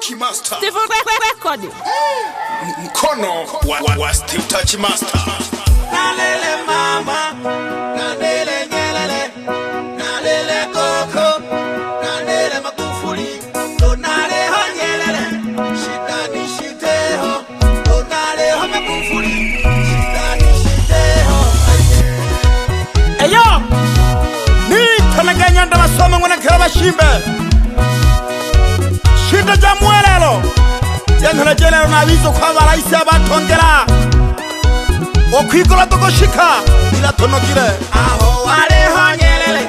Funky Master Steve Record mkono wa Steve Touch Master. Nalele mama, nalele nyelele, nalele koko, nalele Magufuli, nalele ho nyelele, shitani shiteho, nalele ho Magufuli, shitani shiteho. Eyo, ni tanaganya ndamasoma ngona kaba shimbe. Shita jamwelelo. Jentana jelelo na bizo kwa baraisi abatongera. Okwikola tokoshika ila tonokire. Aho wale ho nyelele,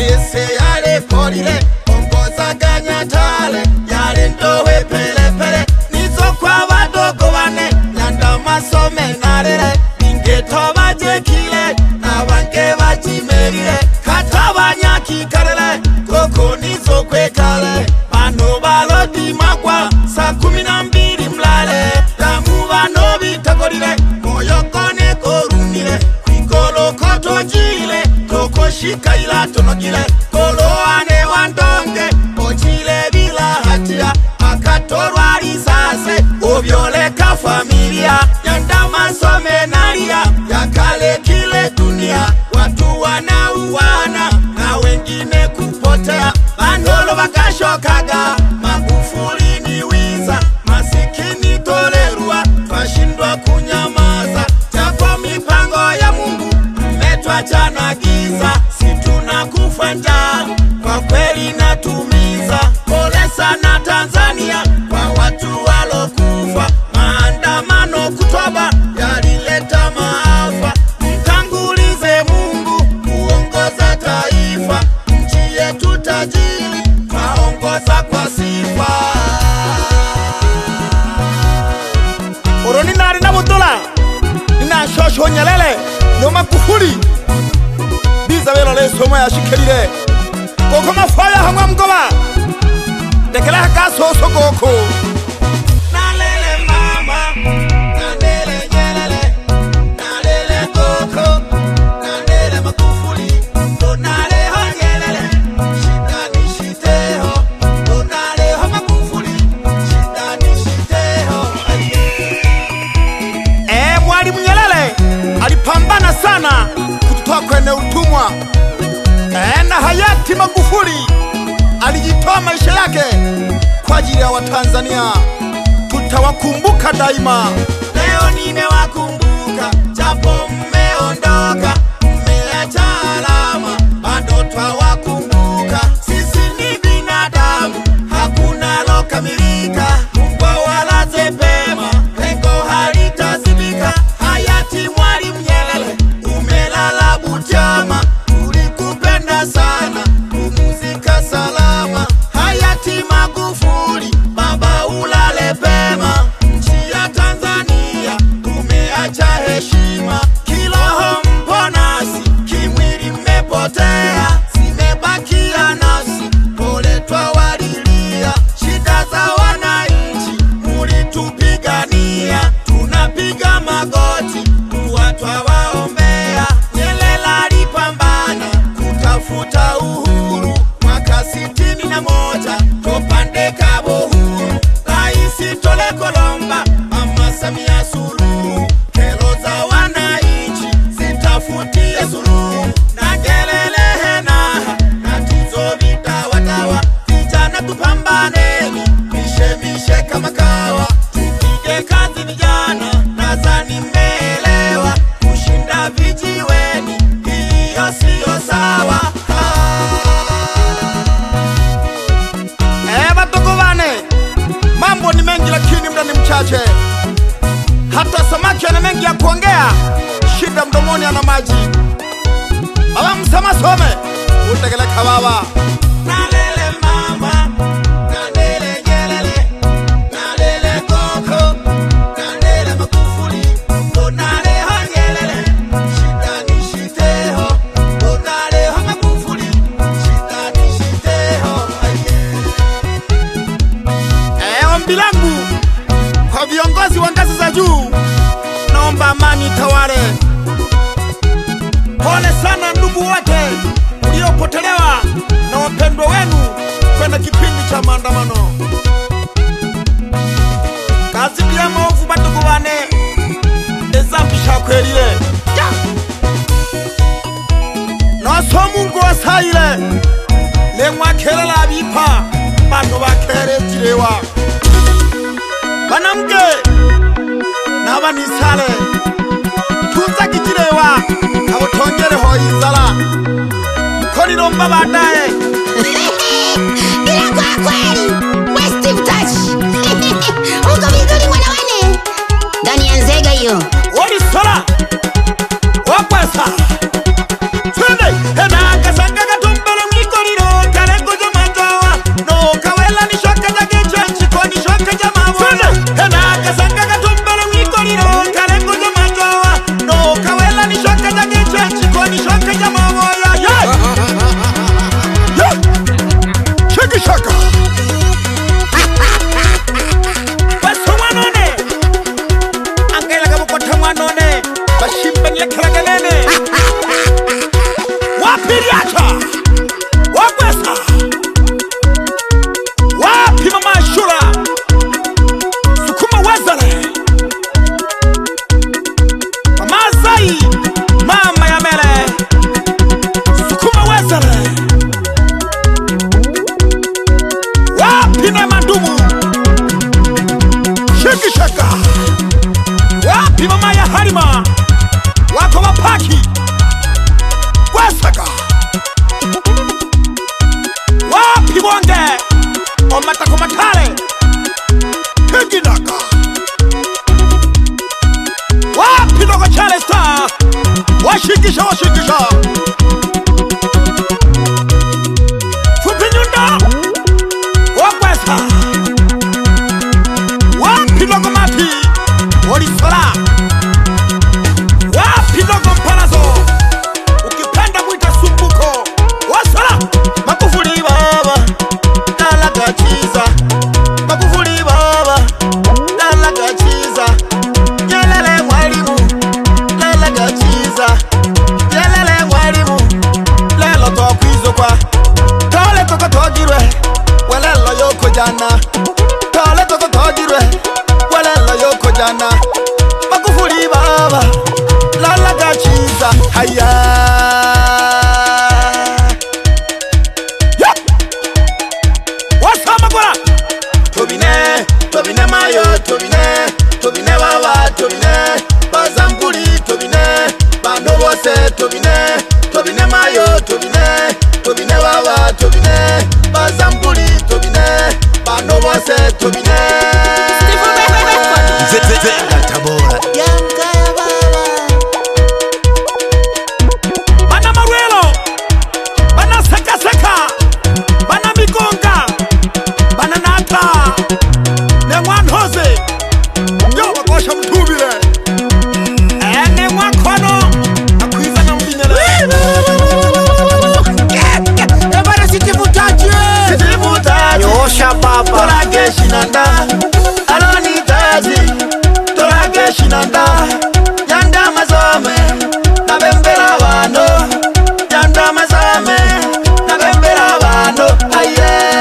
ese yale kolile, ongoza ganyatale, yale ndowe pele pele, nizo kwa badogo bane, nyanda masome nalele, ingeto bajekile, nabange bajimerire, katabanya kikarele, koko nizo kwekale, bano balodi makwa, saa 12 mlale, damu bano bitakolile, moyo kone korumile, kwikolo koto jile, toko shika ila tonogile, kolo ane wandonge, ochile bila hatia, akatorwa risase, ovyoleka familia, nyanda masome nalia, yakale kile dunia, watu wanauana, na wengine kupotea, bandolo bakashokaga, Magufuli ni wiza, masikini tolerua, twashindwa kunyamaza, japo mipango ya Mungu, mmetwacha na giza, situna kufa njaa, kwa kweli natumiza, pole sana Tanzania, kwa watu walokufa, maandamano kutoba, yalileta maafa, mtangulize Mungu, kuongoza taifa, nchi yetu tajiri, twaongoza kwa sifa. Oroni nari na butola. Nina shosho nyelele. No Magufuli. Biza belo le somo ya shikelire. Koko mafaya hamwa mgoba. Dekela haka soso koko. Nalele mama, nalele nyelele, nalele koko, nalele Magufuli, nalele ho nyelele, shitani shiteho, nalele ho Magufuli, shitani shiteho. Mwalimu Nyerere alipambana sana kututoa kwenye utumwa. Na hayati Magufuli alijitoa maisha yake kwa ajili ya Watanzania. Tutawakumbuka daima. Leo nimewakumbuka, japo mmeondoka, mmeacha alama, bado twawakumbuka. Sisi ni binadamu, hakuna lokamilika, Mungu awalaze pema, pengo halitazibika. Hayati Mwalimu Nyerere, umelala Butiama, tulikupenda sana, pumzika salama. Hayati Magufuli, baba ulale pema, nchi ya Tanzania tumeacha heshima. Kiroho mpo nasi, kimwili mmepotea, zimebakia nafsi, pole twawalilia. Shida za wananchi mulitupigania, tunapiga magoti, dua twawaombea. Nyerere alipambana kutafuta uhuru, mwaka 61 topande kabo huru. Raisi Tole Kolomba, Mama Samia Suluhu, kero za wananchi zitafutie suluhu. Na Ngelele henaha, na tizo vitawatawa, vijana tupambaneni, mishe kama kawa, tupige kazi vijana, nadhani mmeelewa, kushinda vijiweni, hiyo siyo sawa. Batokovane, mambo ni mengi lakini muda ni mchache. Hata samaki ana mengi ya kuongea, shida mdomoni ana maji. Baba msama some, utegeleka baba. Nalele mama, nalele Nyerere, nalele koko, nalele Magufuli, nalele ho Nyerere, shitani shiteho, nalele ho Magufuli, shitani shiteho. Ombi langu kwa viongozi wa ngazi za juu, naomba amani tawale. Pole sana ndugu wote uliopotelewa na wapendwa wenu kwenye kipindi cha maandamano. kwelile nosomungu wasaile lemwakelela bipa bantu bakere jirewa banamge n'abanisale tuza kijirewa abo tongere hoyizala koriromba badaye bila kwa kweli we Steve Touch uko vizuri mwana wane ndani ya nzega hiyo wali sola wakwesa twende hena kasanga katumbele mwikoriro kare kujo manzawa no kawela ni shoka jage chenchi koni shoka jamawa twende hena kasanga katumbele mwikoriro kare kujo manzawa no kawela ni shoka jage chenchi koni shoka jamawa ya shaki shaka baso mwanone angela kabukota mwanone bashimbenle karagalene wapiriacha wakwesa wapi mama shula sukuma wazale mama zai mama ya mele sukuma wazale wapi na mandumu shiki shaka wapi mama ya harima wako wapaki wasaka wapi bonge omatako matale kegidaka wapi dogo chale star washikisha fupinyunda wakwesa wapi dogo mati walisola wapi dogo mpalazo ukipenda mwita sumbuko wasala Magufuli baba dalaga chiza Magufuli baba dalaga chiza Nyelele mwalimu dalaga chiza Nyelele mwalimu lelo tokwizo kwa tole toko togirwe welelo yoko jana tole toko togirwe welelo yoko jana Magufuli baba dalaga chiza haya Tobine mayo, tobine baba, tobine bazambuli, tobine bano bose, tobine mayo, tobine baba, tobine bazambuli, tobine bano bose, tobine Tabora Yanka ya baba bana maruelo, bana seka, bana migonga, bana nata Nengwanhoze yo wakosha mtubile nengwakono akwiza na mbinyele ebara sitivutaje yosha baba tolageshi nanda aloni tazi tolageshi nanda yanda mazame na bembera bano yanda mazame na bembera bano aye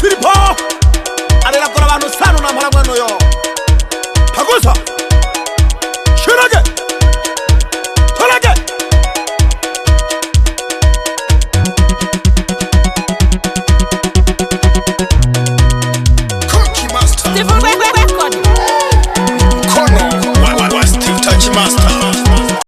Filipo alela kola banu sanu na mala mweno yo Steve